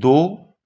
2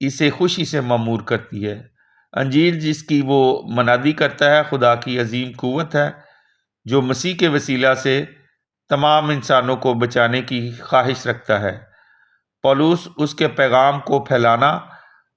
اسے خوشی سے معمور کرتی ہے۔ انجیل جس کی وہ منادی کرتا ہے خدا کی عظیم قوت ہے جو مسیح کے وسیلہ سے تمام انسانوں کو بچانے کی خواہش رکھتا ہے۔ پولس اس کے پیغام کو پھیلانا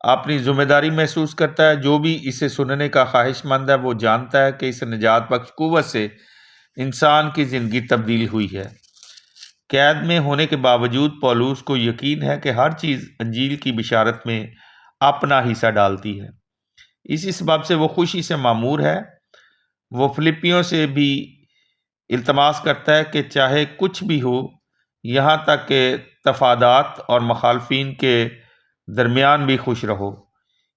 اپنی ذمہ داری محسوس کرتا ہے۔ جو بھی اسے سننے کا خواہش مند ہے وہ جانتا ہے کہ اس نجات بخش قوت سے انسان کی زندگی تبدیل ہوئی ہے۔ قید میں ہونے کے باوجود پولس کو یقین ہے کہ ہر چیز انجیل کی بشارت میں اپنا حصہ ڈالتی ہے۔ اسی سبب سے وہ خوشی سے معمور ہے۔ وہ فلپیوں سے بھی التماس کرتا ہے کہ چاہے کچھ بھی ہو، یہاں تک کہ تفادات اور مخالفین کے درمیان بھی خوش رہو۔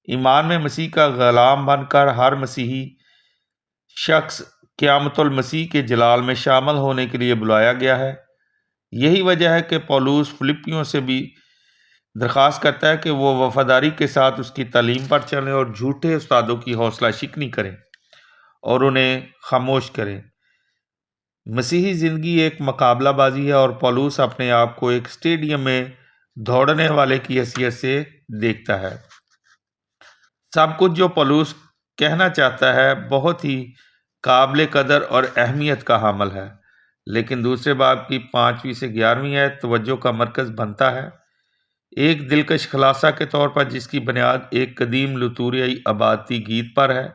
ایمان میں مسیح کا غلام بن کر ہر مسیحی شخص قیامت المسیح کے جلال میں شامل ہونے کے لیے بلایا گیا ہے۔ یہی وجہ ہے کہ پولس فلپیوں سے بھی درخواست کرتا ہے کہ وہ وفاداری کے ساتھ اس کی تعلیم پر چلیں اور جھوٹے استادوں کی حوصلہ شکنی کریں اور انہیں خاموش کریں۔ مسیحی زندگی ایک مقابلہ بازی ہے اور پولس اپنے آپ کو ایک اسٹیڈیم میں دوڑنے والے کی حیثیت سے دیکھتا ہے۔ سب کچھ جو پولس کہنا چاہتا ہے بہت ہی قابل قدر اور اہمیت کا حامل ہے، لیکن دوسرے باب کی 5ویں سے 11ویں آیت توجہ کا مرکز بنتا ہے، ایک دلکش خلاصہ کے طور پر جس کی بنیاد ایک قدیم لتوریائی آبادی گیت پر ہے۔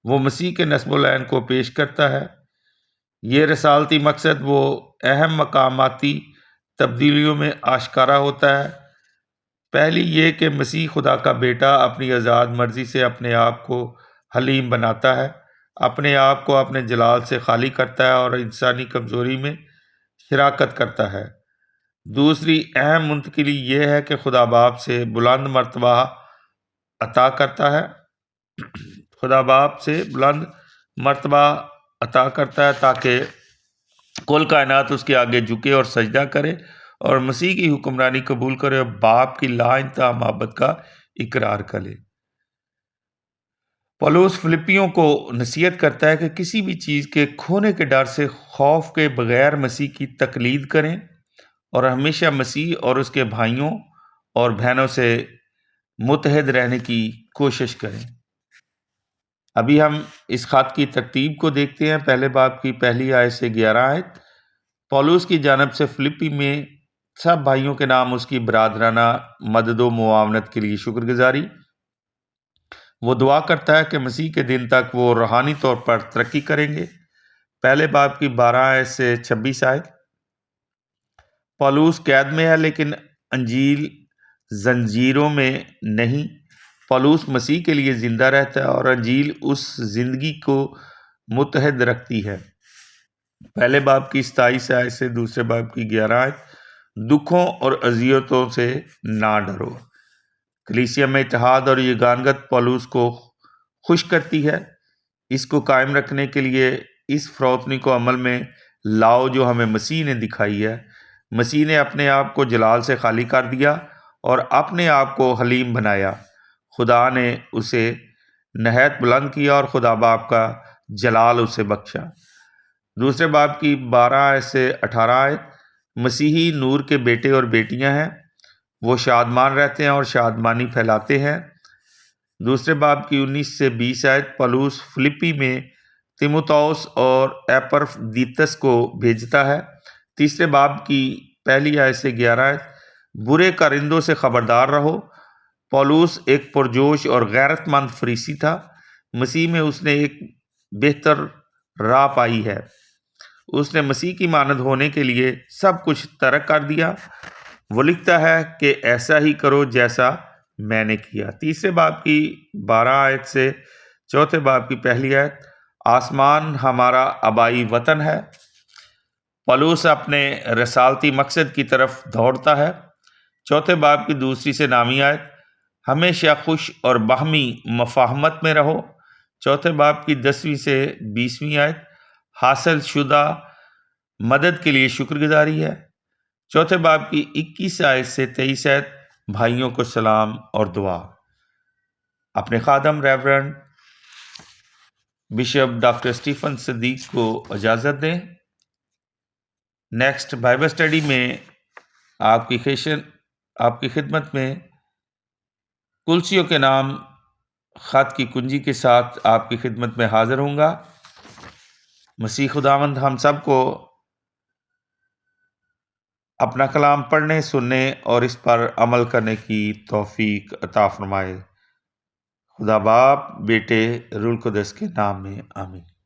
وہ مسیح کے نسب العین کو پیش کرتا ہے۔ یہ رسالتی مقصد وہ اہم مقاماتی تبدیلیوں میں آشکارا ہوتا ہے۔ پہلی یہ کہ مسیح خدا کا بیٹا اپنی آزاد مرضی سے اپنے آپ کو حلیم بناتا ہے، اپنے آپ کو اپنے جلال سے خالی کرتا ہے اور انسانی کمزوری میں شراکت کرتا ہے۔ دوسری اہم منتقلی یہ ہے کہ خدا باپ سے بلند مرتبہ عطا کرتا ہے تاکہ کل کائنات اس کے آگے جھکے اور سجدہ کرے اور مسیح کی حکمرانی قبول کرے اور باپ کی لا انتہا محبت کا اقرار کرے۔ پولس فلپیوں کو نصیحت کرتا ہے کہ کسی بھی چیز کے کھونے کے ڈر سے خوف کے بغیر مسیح کی تقلید کریں اور ہمیشہ مسیح اور اس کے بھائیوں اور بہنوں سے متحد رہنے کی کوشش کریں۔ ابھی ہم اس خط کی ترتیب کو دیکھتے ہیں۔ پہلے باب کی پہلی آیت سے 11 آیت پولس کی جانب سے فلپی میں سب بھائیوں کے نام اس کی برادرانہ مدد و معاونت کے لیے شکر گزاری۔ وہ دعا کرتا ہے کہ مسیح کے دن تک وہ روحانی طور پر ترقی کریں گے۔ پہلے باب کی 12 آیت سے 26 آیت پولس قید میں ہے لیکن انجیل زنجیروں میں نہیں۔ پولس مسیح کے لیے زندہ رہتا ہے اور انجیل اس زندگی کو متحد رکھتی ہے۔ پہلے باب کی 27 آیت سے دوسرے باب کی 11 آیت دکھوں اور اذیتوں سے نہ ڈرو۔ کلیسیا میں اتحاد اور یگانگت پولس کو خوش کرتی ہے۔ اس کو قائم رکھنے کے لیے اس فروتنی کو عمل میں لاؤ جو ہمیں مسیح نے دکھائی ہے۔ مسیح نے اپنے آپ کو جلال سے خالی کر دیا اور اپنے آپ کو حلیم بنایا۔ خدا نے اسے نہایت بلند کیا اور خدا باپ کا جلال اسے بخشا۔ دوسرے باب کی 12 آیت سے 18 آیت مسیحی نور کے بیٹے اور بیٹیاں ہیں، وہ شادمان رہتے ہیں اور شادمانی پھیلاتے ہیں۔ دوسرے باب کی 19 سے 20 آیت پولس فلپی میں تیموتھوس اور ایپرفدیتس کو بھیجتا ہے۔ تیسرے باب کی پہلی آیت سے 11 آیت برے کارندوں سے خبردار رہو۔ پولس ایک پرجوش اور غیرت مند فریسی تھا۔ مسیح میں اس نے ایک بہتر راہ پائی ہے۔ اس نے مسیح کی مانند ہونے کے لیے سب کچھ ترک کر دیا۔ وہ لکھتا ہے کہ ایسا ہی کرو جیسا میں نے کیا۔ تیسرے باب کی 12 آیت سے چوتھے باب کی پہلی آیت آسمان ہمارا آبائی وطن ہے۔ پولس اپنے رسالتی مقصد کی طرف دوڑتا ہے۔ چوتھے باب کی دوسری سے 9ویں آیت ہمیشہ خوش اور باہمی مفاہمت میں رہو۔ چوتھے باب کی 10ویں سے 20ویں آیت حاصل شدہ مدد کے لیے شکر گزاری ہے۔ چوتھے باب کی 21 آیت سے 23 آیت بھائیوں کو سلام اور دعا۔ اپنے خادم ریورنڈ بشپ ڈاکٹر اسٹیفن صدیق کو اجازت دیں۔ نیکسٹ بائبل اسٹڈی میں آپ کی خدمت میں کلسیوں کے نام خط کی کنجی کے ساتھ آپ کی خدمت میں حاضر ہوں گا۔ مسیح خداوند ہم سب کو اپنا کلام پڑھنے، سننے اور اس پر عمل کرنے کی توفیق عطا فرمائے۔ خدا باپ، بیٹے، روح القدس کے نام میں آمین۔